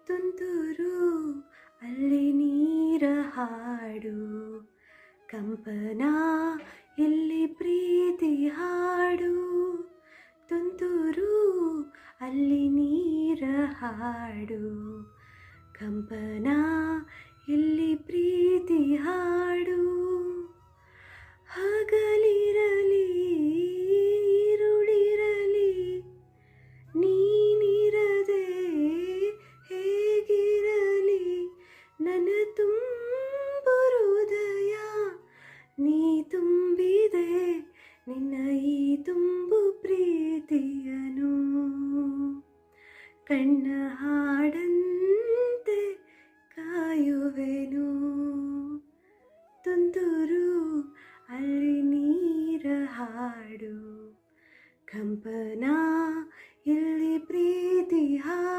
ತುಂತುರು ಅಲ್ಲಿ ನೀರ ಹಾಡು, ಕಂಪನ ಇಲ್ಲಿ ಪ್ರೀತಿ ಹಾಡು. ತುಂತುರು ಅಲ್ಲಿ ನೀರ ಹಾಡು, ಕಂಪನ ಇಲ್ಲಿ ಪ್ರೀತಿ ಹಾಡು. ಹಗಲಿರಲಿ ಇರುಳಿರಲಿ ನೀನಿರದೆ ಹೇಗಿರಲಿ, ನನ್ನ ತುಂಬು ಹೃದಯ ನೀ ತುಂಬಿದೆ ನಿನ್ನ ಈ ತುಂಬು ಪ್ರೀತಿಯನು. ಕಣ್ಣ ಹಾಡಂತೆ ಕಾಯುವೆನು, ತುಂತುರು ಅಲ್ಲಿ ನೀರ ಹಾಡು, ಕಂಪನ ಇಲ್ಲಿ ಪ್ರೀತಿ ಹಾಡು.